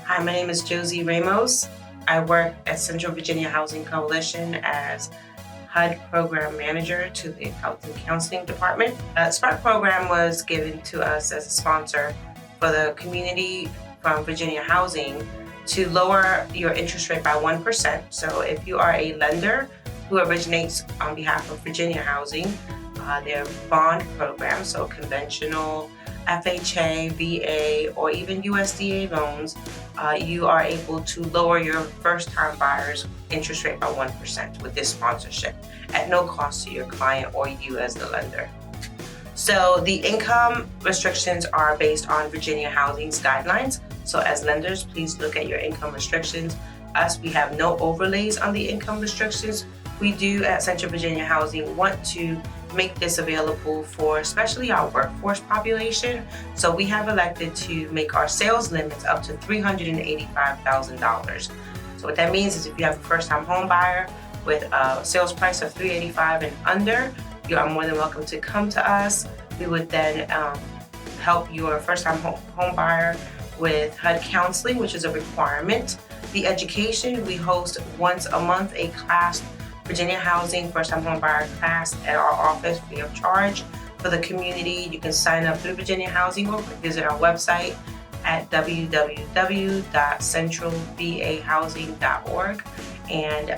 Hi, my name is Josie Ramos. I work at Central Virginia Housing Coalition as HUD Program Manager to the Health and Counseling Department. SPARC program was given to us as a sponsor for the community from Virginia Housing to lower your interest rate by 1%. So if you are a lender who originates on behalf of Virginia Housing, their bond program, so conventional FHA, VA, or even USDA loans, you are able to lower your first-time buyer's interest rate by 1% with this sponsorship at no cost to your client or you as the lender. So the income restrictions are based on Virginia Housing's guidelines. So as lenders, please look at your income restrictions. We have no overlays on the income restrictions. We do at Central Virginia Housing want to make this available for especially our workforce population. So we have elected to make our sales limits up to $385,000. So what that means is if you have a first-time home buyer with a sales price of $385,000 and under, you are more than welcome to come to us. We would then help your first-time home buyer with HUD counseling, which is a requirement. The education, we host once a month a class, Virginia Housing First-Time Home Buyer class at our office free of charge. For the community, you can sign up through Virginia Housing or visit our website at www.centralvahousing.org and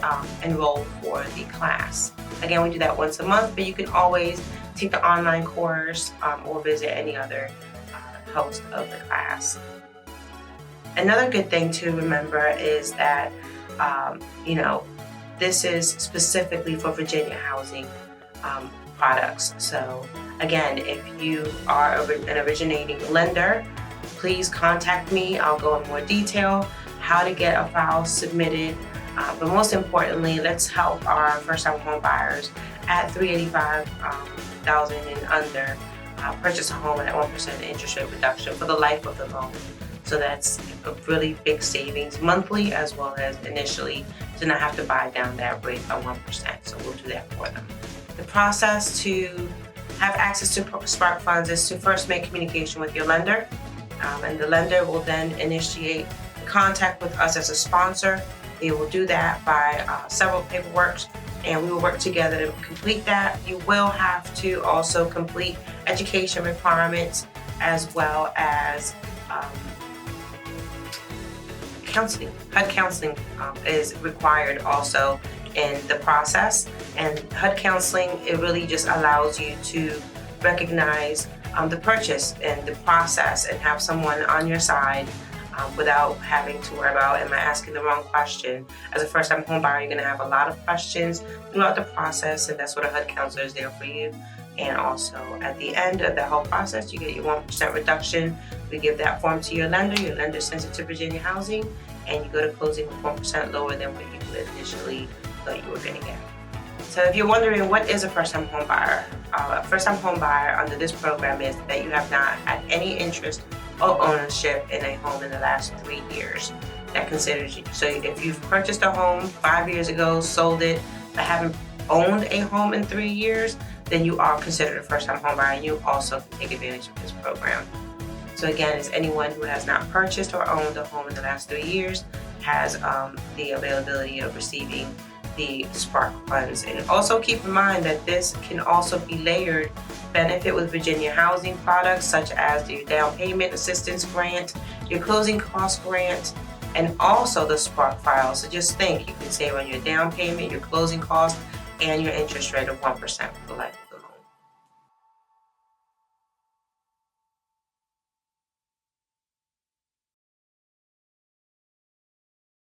enroll for the class. Again, we do that once a month, but you can always take the online course or visit any other host of the class. Another good thing to remember is that, this is specifically for Virginia Housing products. So again, if you are an originating lender, please contact me. I'll go in more detail how to get a file submitted. But most importantly, let's help our first-time home buyers at $385,000 and under purchase a home at 1% interest rate reduction for the life of the loan. So that's a really big savings monthly as well as initially to not have to buy down that rate by 1%. So we'll do that for them. The process to have access to SPARC funds is to first make communication with your lender, and the lender will then initiate contact with us as a sponsor. They will do that by several paperworks, and we will work together to complete that. You will have to also complete education requirements as well as counseling. HUD counseling is required also in the process, and HUD counseling, it really just allows you to recognize the purchase and the process and have someone on your side without having to worry about, am I asking the wrong question? As a first-time home buyer, you're going to have a lot of questions throughout the process, and that's what a HUD counselor is there for you. And also at the end of the whole process, you get your 1% reduction. We give that form to your lender sends it to Virginia Housing, and you go to closing with 1% lower than what you initially thought you were going to get. So if you're wondering what is a first-time home buyer, a first-time home buyer under this program is that you have not had any interest or ownership in a home in the last 3 years. That considers you. So if you've purchased a home 5 years ago, sold it, but haven't owned a home in 3 years, then you are considered a first-time home buyer and you also can take advantage of this program. So again, it's anyone who has not purchased or owned a home in the last 3 years has the availability of receiving the SPARC funds. And also keep in mind that this can also be layered benefit with Virginia Housing products such as your down payment assistance grant, your closing cost grant, and also the SPARC file. So just think, you can save on your down payment, your closing cost, and your interest rate of 1% for life.